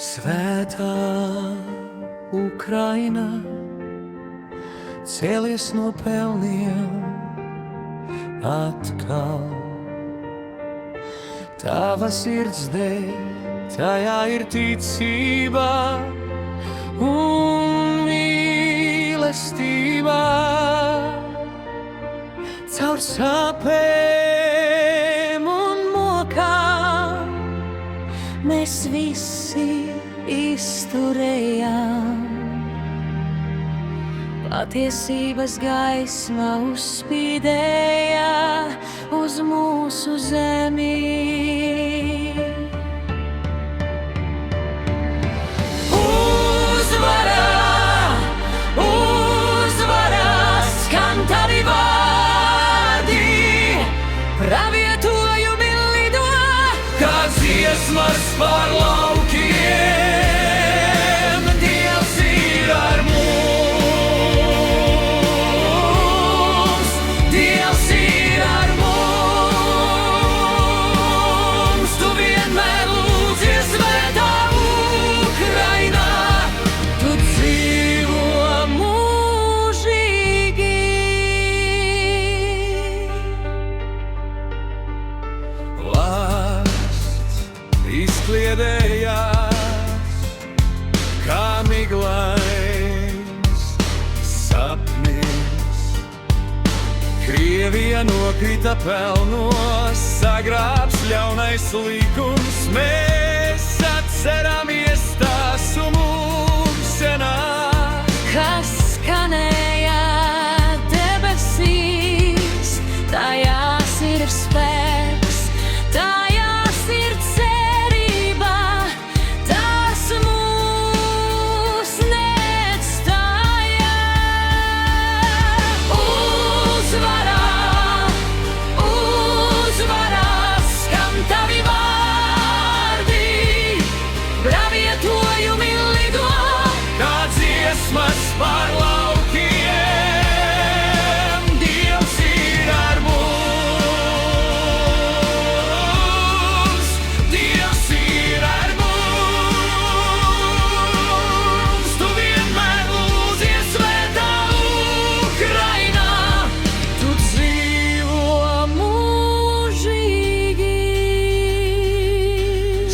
Svētā Ukraina, cēlies no pelniem atkal. Tava sirds dēļ, tajā ir ticība un mīlestība. Caur sāpēm un mokām mēs visi izturējām. Patiesības gaisma uzspīdēja uz mūsu zemi. Uzvara, uzvara, skan tavi vārdi, pravietojumi lido, kā dziesmas pār laukiem. Dievs ir ar mums, Dievs ir ar mums. Tu vienmēr lūdzies, svētā Ukrainā, tu dzīvo mūžīgi. Lāsts izkliedējās kā miglains sapnis. Krievija nokrita pelnos, sagrābs ļaunais likums. Mēs atceramies tās mūkšanās, kas skanēja debesīs. Tajās ir spēks, tajās ir cerība, tās mūs neatstāja. Uzvara, uzvara, skan tavi vārdi, pravietojumi lido, kā dziesmas pār laukiem. Dievs ir ar mums, Dievs ir ar mums. Tu vienmēr lūdzies, svētā Ukrainā, tu dzīvo mūžīgi.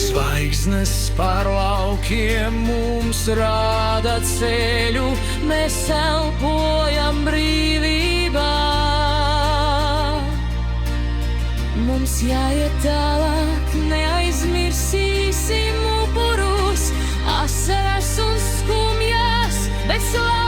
Zvaigznes pār laukiem mums rāda ceļu, mēs elpojam brīvībā. Mums jāiet tālāk, neaizmirsīsim upurus, asaras un skumjas, bet slavu